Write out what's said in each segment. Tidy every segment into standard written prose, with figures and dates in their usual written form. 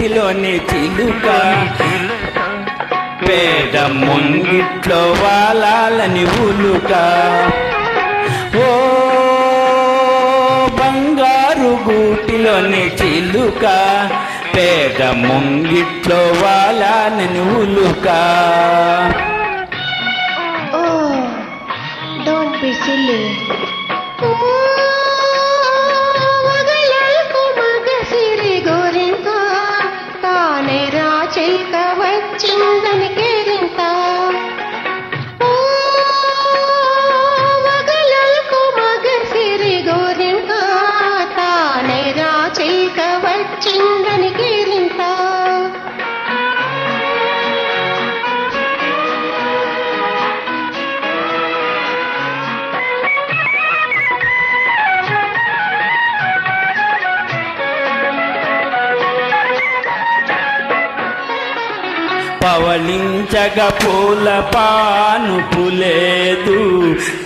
గూటిలోని చిలుక పేద ముంగిట్లో వాలాలని ఉలుక ఓ బంగారు గూటిలోని చిలుక పేద ముంగిట్లో వాలాలని ఉలుక. Don't be silly. వచ్చిందని కేరింత మగలకు మగ సిరి గోరింత తానే రాచిక వచ్చిందని కేరింత. పవళించగ పూల పానుపు లేదు,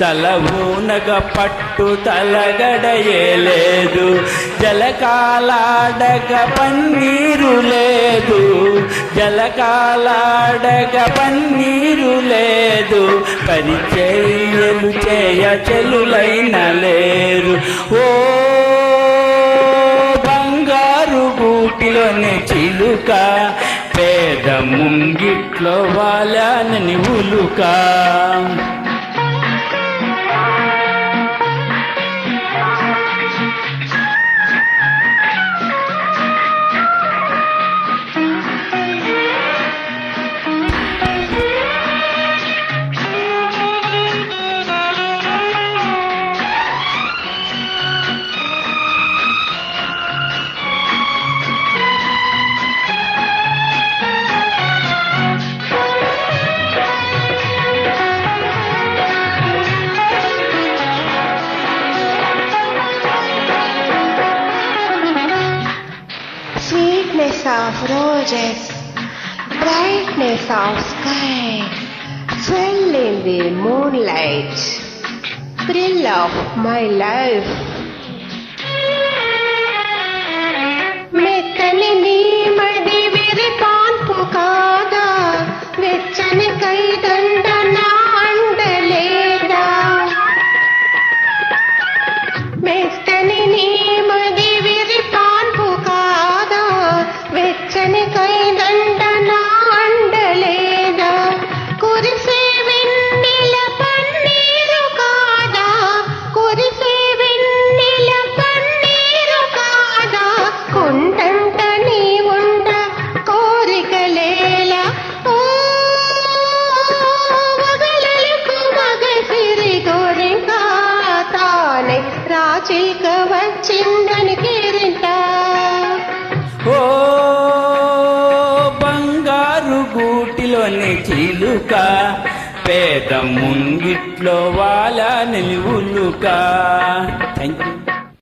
తల ఊనగ పట్టు తలగడయేలేదు, జలకాలాడగ పన్నీరు లేదు, జలకాలాడగ పన్నీరు లేదు, పరిచర్యలు చేయ చెలులైన లేరు. ఓ బంగారు గూటిలోని చిలుక పేద ముంగిట్లో వాలాలని ఉలుక. Sweetness of roses, brightness of sky, swell in the moonlight, thrill of my life. మెత్తని నీ మడి విరిపాన్పు కాదా, వెచ్చని కైదండ నా అండలేదా. మెత్తని నీ మడి విరిపాన్పు కాదా, వెచ్చని కైదండ నా అండలేదా. కురిసే వెన్నెల పన్నీరు కాదా, కురిసే వెన్నెల పన్నీరు కాదా, కొండంత నీ ఉండ కోరికలేలా. ఓ మగలకు మగ సిరి గోరింక తానే రాచిక వచ్చిందని కేరింత. ఓ బంగారు గూటిలోని చిలుక పేద ముంగిట్లో వాలాలని ఉలుక. Thank you.